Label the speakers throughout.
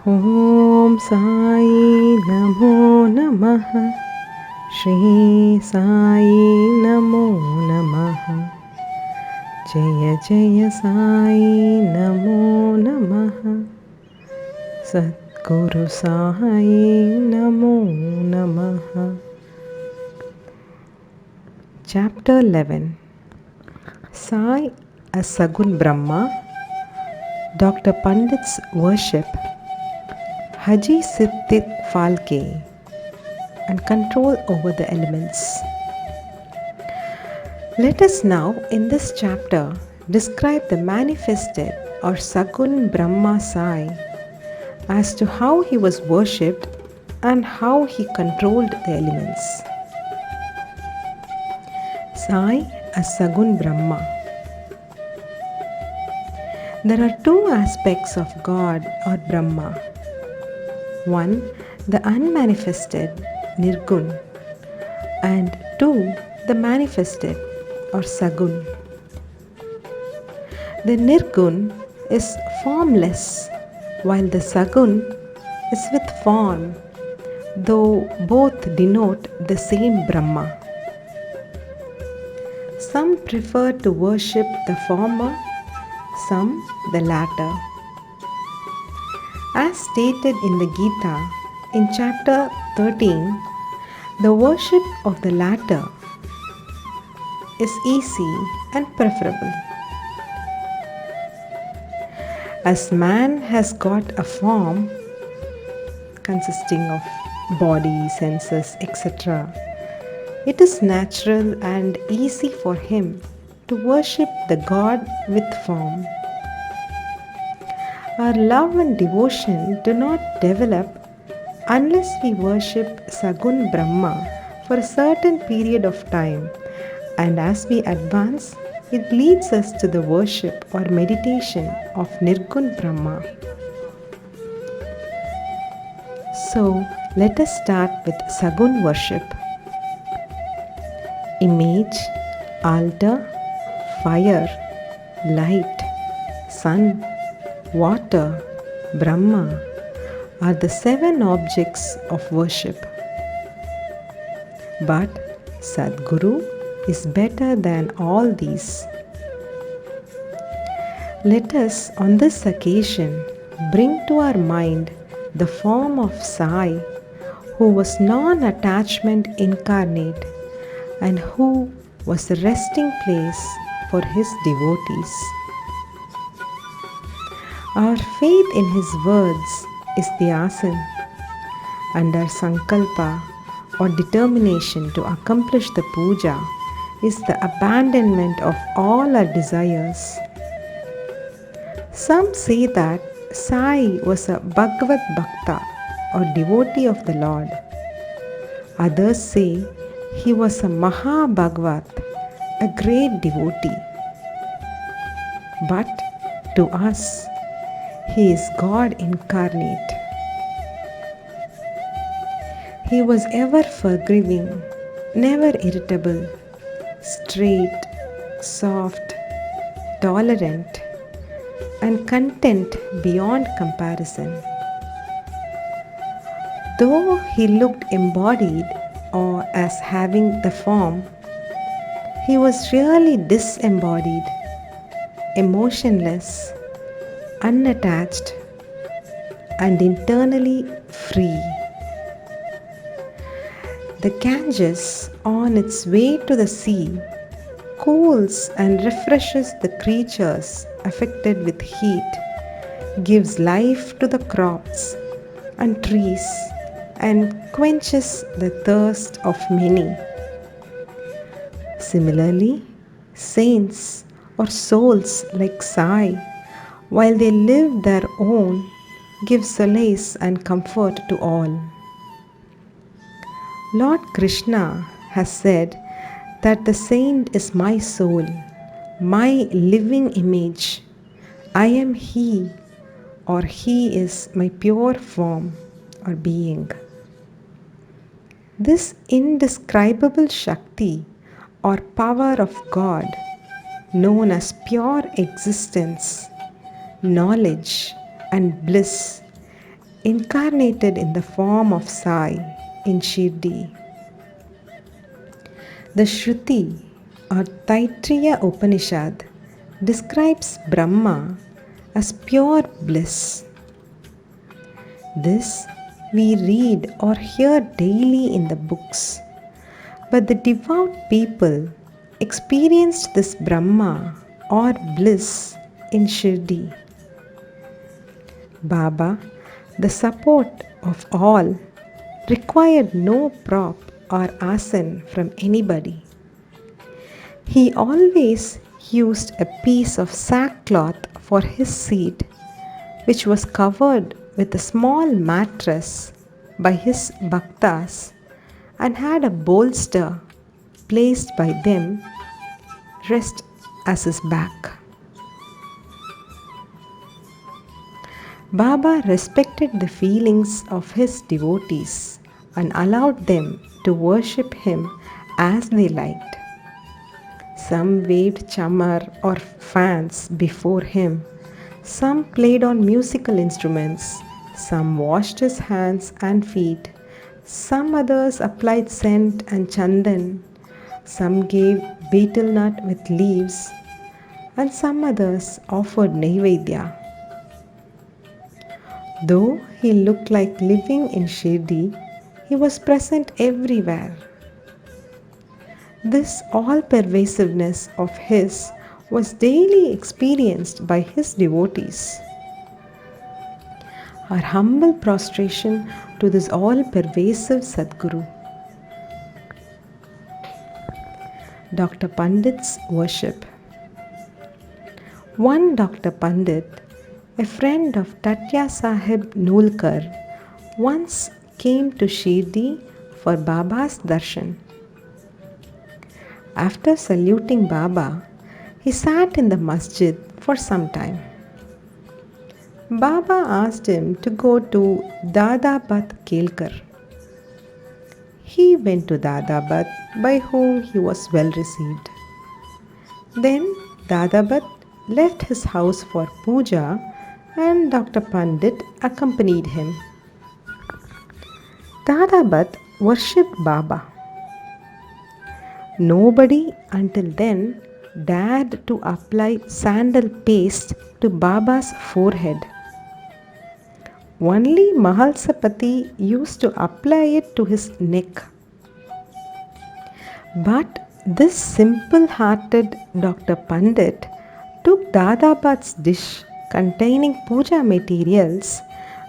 Speaker 1: Om Sai Namo Namaha. Shri Sai Namo Namaha. Jaya Jaya Sai Namo Namaha. Sadguru Sai Namo Namaha. Chapter 11. Sai as Sagun Brahma, Dr. Pandit's worship, Haji Siddhik Phalke, and control over the elements. Let us now in this chapter describe the manifested or Sagun Brahma Sai as to how he was worshipped and how he controlled the elements. Sai as Sagun Brahma. There are two aspects of God or Brahma. One, the unmanifested, Nirgun, and two, the manifested or Sagun. The Nirgun is formless, while the Sagun is with form, though both denote the same Brahma. Some prefer to worship the former, some the latter. As stated in the Gita, in chapter 13, the worship of the latter is easy and preferable. As man has got a form consisting of body, senses, etc., it is natural and easy for him to worship the God with form. Our love and devotion do not develop unless we worship Sagun Brahma for a certain period of time, and as we advance, it leads us to the worship or meditation of Nirgun Brahma. So, let us start with Sagun worship. Image, altar, fire, light, sun, water, Brahma are the 7 objects of worship. But Sadguru is better than all these. Let us on this occasion bring to our mind the form of Sai, who was non-attachment incarnate and who was the resting place for his devotees. Our faith in his words is the asan, and our sankalpa or determination to accomplish the puja is the abandonment of all our desires. Some say that Sai was a Bhagavad Bhakta or devotee of the Lord. Others say he was a Maha Bhagavat, a great devotee. But to us, he is God incarnate. He was ever forgiving, never irritable, straight, soft, tolerant, and content beyond comparison. Though he looked embodied or as having the form, he was really disembodied, emotionless, unattached, and internally free. The Ganges, on its way to the sea, cools and refreshes the creatures affected with heat, gives life to the crops and trees, and quenches the thirst of many. Similarly, saints or souls like Sai, while they live their own, give solace and comfort to all. Lord Krishna has said that the saint is my soul, my living image. I am he, or he is my pure form or being. This indescribable Shakti or power of God, known as pure existence, knowledge, and bliss, incarnated in the form of Sai in Shirdi. The Shruti or Taittiriya Upanishad describes Brahma as pure bliss. This we read or hear daily in the books, but the devout people experienced this Brahma or bliss in Shirdi. Baba, the support of all, required no prop or asan from anybody. He always used a piece of sackcloth for his seat, which was covered with a small mattress by his bhaktas and had a bolster placed by them rest as his back. Baba respected the feelings of his devotees and allowed them to worship him as they liked. Some waved chamar or fans before him. Some played on musical instruments. Some washed his hands and feet. Some others applied scent and chandan. Some gave betel nut with leaves. And some others offered naivedya. Though he looked like living in Shirdi, he was present everywhere. This all-pervasiveness of his was daily experienced by his devotees. Our humble prostration to this all-pervasive Sadguru. Dr. Pandit's worship. One Dr. Pandit, a friend of Tatya Sahib Nulkar, once came to Shirdi for Baba's darshan. After saluting Baba, he sat in the masjid for some time. Baba asked him to go to Dadabad Kelkar. He went to Dadabad, by whom he was well received. Then Dadabad left his house for puja and Dr. Pandit accompanied him. Dadabad worshipped Baba. Nobody until then dared to apply sandal paste to Baba's forehead. Only Mahalsapati used to apply it to his neck. But this simple-hearted Dr. Pandit took Dadabad's dish containing puja materials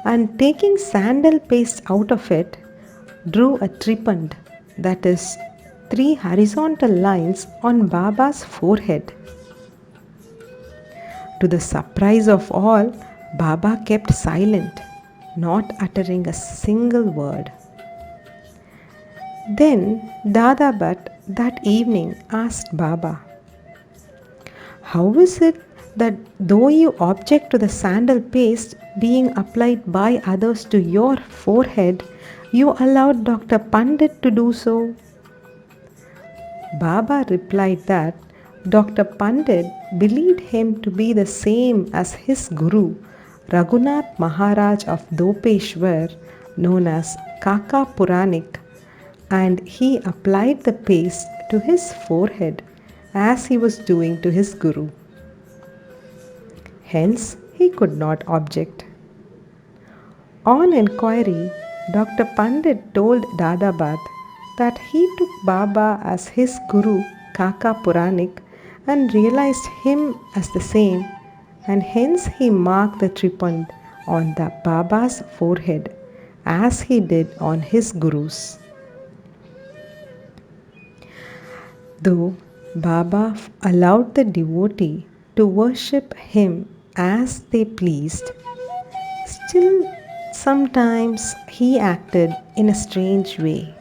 Speaker 1: and taking sandal paste out of it, drew a tripand, that is, 3 horizontal lines on Baba's forehead. To the surprise of all, Baba kept silent, not uttering a single word. Then Dadabhat that evening asked Baba, "How is it that though you object to the sandal paste being applied by others to your forehead, you allowed Dr. Pandit to do so?" Baba replied that Dr. Pandit believed him to be the same as his guru, Raghunath Maharaj of Dopeshwar, known as Kaka Puranik, and he applied the paste to his forehead as he was doing to his guru. Hence, he could not object. On inquiry, Dr. Pandit told Dadabad that he took Baba as his guru, Kaka Puranik, and realized him as the same, and hence he marked the tripand on the Baba's forehead as he did on his guru's. Though Baba allowed the devotee to worship him as they pleased, still sometimes he acted in a strange way.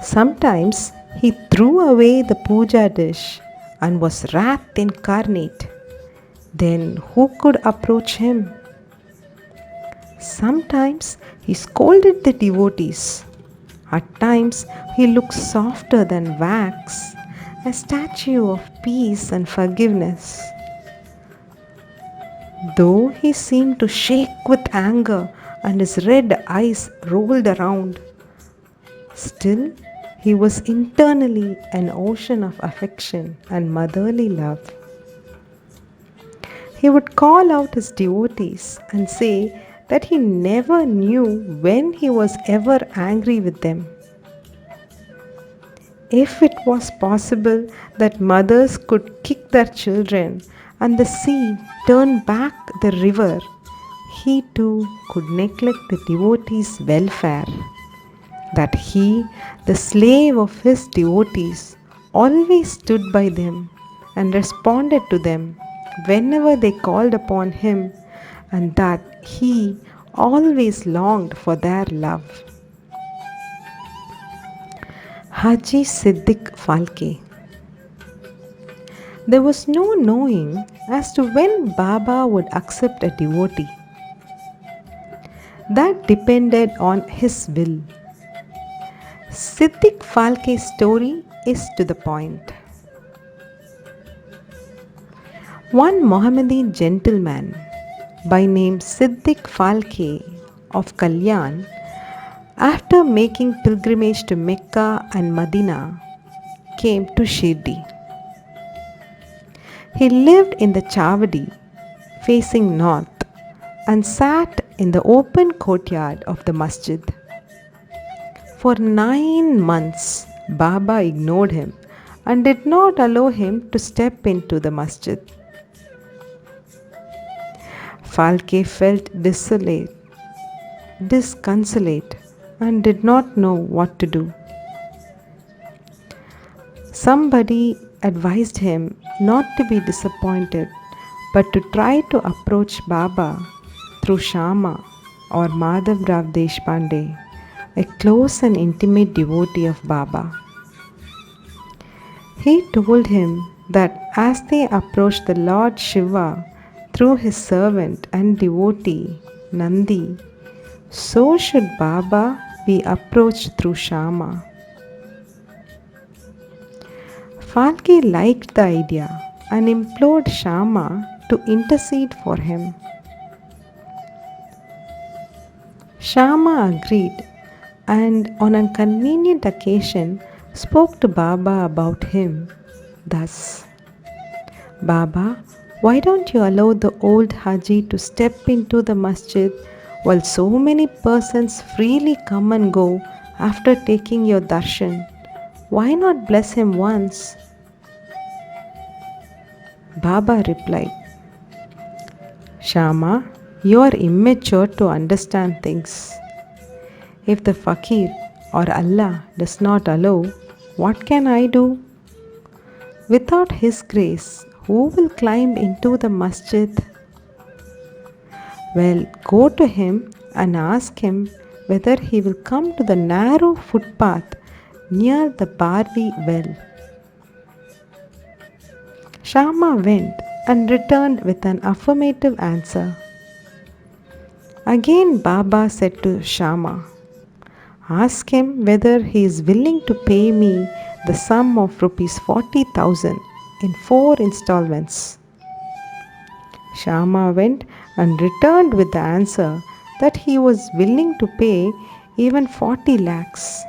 Speaker 1: Sometimes he threw away the puja dish and was wrath incarnate. Then who could approach him? Sometimes he scolded the devotees. At times he looked softer than wax, a statue of peace and forgiveness. Though he seemed to shake with anger and his red eyes rolled around, still he was internally an ocean of affection and motherly love. He would call out his devotees and say that he never knew when he was ever angry with them. If it was possible that mothers could kick their children and the sea turn back the river, he too could neglect the devotees' welfare. That he, the slave of his devotees, always stood by them and responded to them whenever they called upon him, and that he always longed for their love. Haji Siddiq Falke. There was no knowing as to when Baba would accept a devotee. That depended on his will. Siddiq Falke's story is to the point. One Mohammedan gentleman by name Siddiq Falke of Kalyan, after making pilgrimage to Mecca and Medina, came to Shirdi. He lived in the Chavadi facing north and sat in the open courtyard of the masjid. For 9 months, Baba ignored him and did not allow him to step into the masjid. Falke felt disconsolate, and did not know what to do. Somebody advised him not to be disappointed, but to try to approach Baba through Shama or Madhav Rao Deshpande, a close and intimate devotee of Baba. He told him that as they approached the Lord Shiva through his servant and devotee Nandi, so should Baba be approached through Shama. Falke liked the idea and implored Shama to intercede for him. Shama agreed, and on a convenient occasion spoke to Baba about him thus: Baba, why don't you allow the old Haji to step into the masjid while so many persons freely come and go after taking your darshan? Why not bless him once? Baba replied, Shama, you are immature to understand things. If the fakir or Allah does not allow, what can I do? Without His grace, who will climb into the masjid? Well, go to him and ask him whether he will come to the narrow footpath near the Barvi well. Shama went and returned with an affirmative answer. Again Baba said to Shama, ask him whether he is willing to pay me the sum of rupees 40,000 in 4 installments. Shama went and returned with the answer that he was willing to pay even 40 lakhs.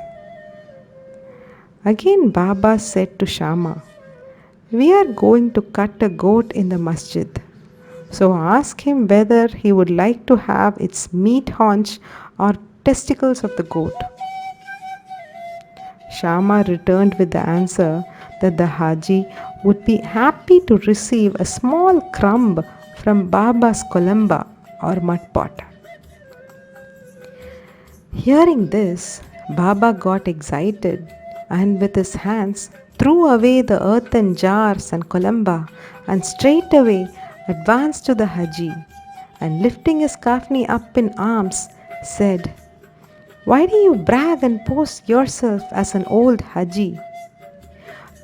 Speaker 1: Again Baba said to Shama, we are going to cut a goat in the masjid, so ask him whether he would like to have its meat haunch or testicles of the goat. Shama returned with the answer that the Haji would be happy to receive a small crumb from Baba's kolamba or mud pot. Hearing this, Baba got excited and with his hands threw away the earthen jars and kolamba and straightway advanced to the Haji and lifting his kafni up in arms said, why do you brag and boast yourself as an old Haji?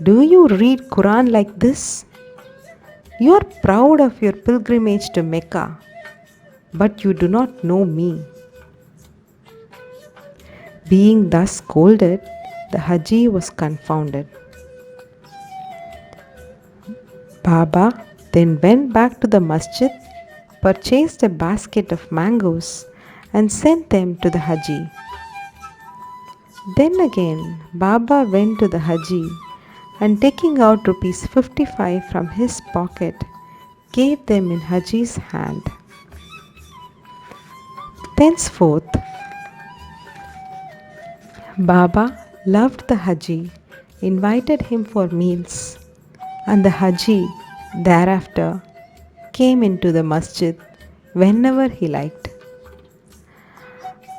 Speaker 1: Do you read Quran like this? You are proud of your pilgrimage to Mecca, but you do not know me. Being thus scolded, the Haji was confounded. Baba then went back to the masjid purchased a basket of mangoes and sent them to the Haji. Then again Baba went to the Haji and taking out rupees 55 from his pocket, gave them in Haji's hand. Thenceforth, Baba loved the Haji, invited him for meals, and the Haji thereafter came into the masjid whenever he liked.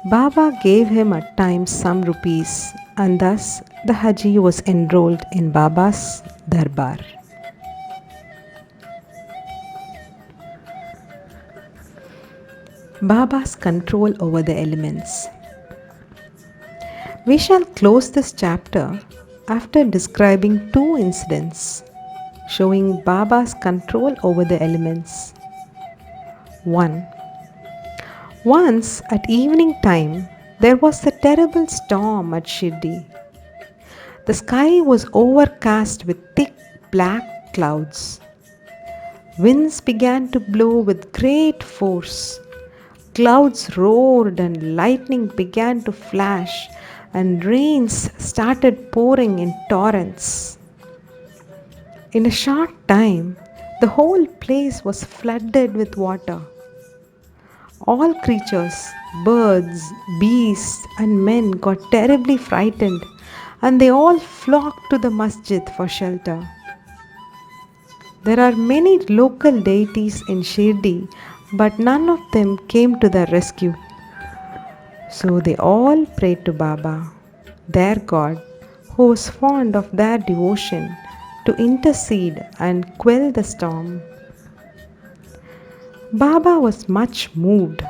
Speaker 1: Baba gave him at times some rupees, and thus the Haji was enrolled in Baba's darbar. Baba's control over the elements. We shall close this chapter after describing two incidents showing Baba's control over the elements. 1. Once at evening time, there was a terrible storm at Shirdi. The sky was overcast with thick black clouds. Winds began to blow with great force. Clouds roared and lightning began to flash, and rains started pouring in torrents. In a short time, the whole place was flooded with water. All creatures, birds, beasts, and men got terribly frightened, and they all flocked to the masjid for shelter. There are many local deities in Shirdi, but none of them came to their rescue. So they all prayed to Baba, their God, who was fond of their devotion, to intercede and quell the storm. Baba was much moved.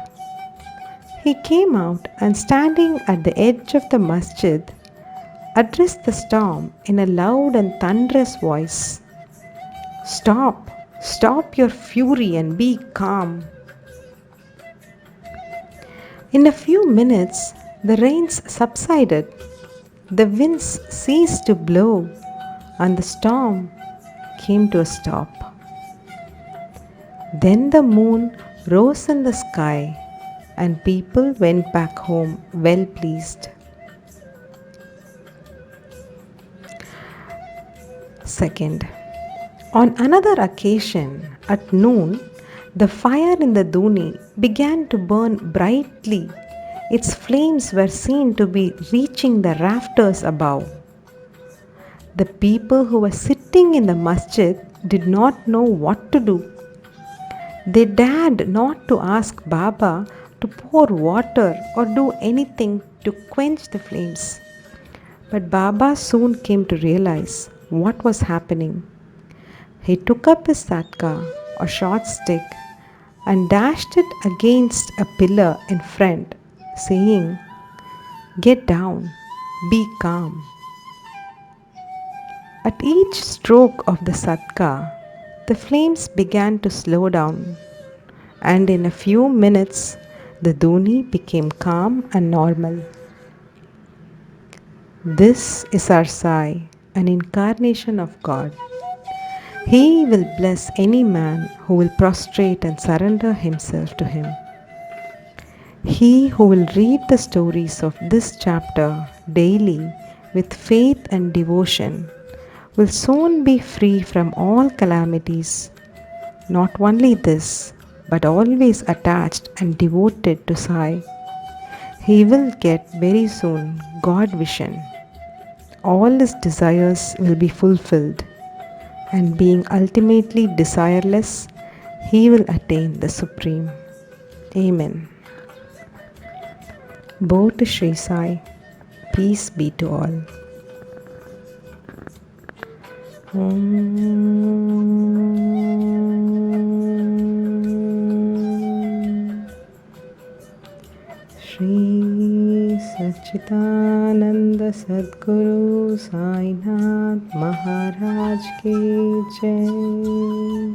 Speaker 1: He came out and standing at the edge of the masjid, addressed the storm in a loud and thunderous voice. "Stop! Stop your fury and be calm." In a few minutes, the rains subsided, the winds ceased to blow, and the storm came to a stop. Then the moon rose in the sky, and people went back home well pleased. Second, on another occasion at noon, the fire in the Duni began to burn brightly. Its flames were seen to be reaching the rafters above. The people who were sitting in the masjid did not know what to do. They dared not to ask Baba to pour water or do anything to quench the flames. But Baba soon came to realize what was happening. He took up his satka, or short stick, and dashed it against a pillar in front, saying, "Get down, be calm." At each stroke of the satka, the flames began to slow down, and in a few minutes, the Duni became calm and normal. This is our Sai, an incarnation of God. He will bless any man who will prostrate and surrender himself to him. He who will read the stories of this chapter daily with faith and devotion will soon be free from all calamities. Not only this, but always attached and devoted to Sai. He will get very soon God vision. All his desires will be fulfilled, and being ultimately desireless, he will attain the Supreme. Amen. Bow to Shri Sai. Peace be to all. Shri Satchidananda Sadguru Sai Nath Maharaj Ki Jai.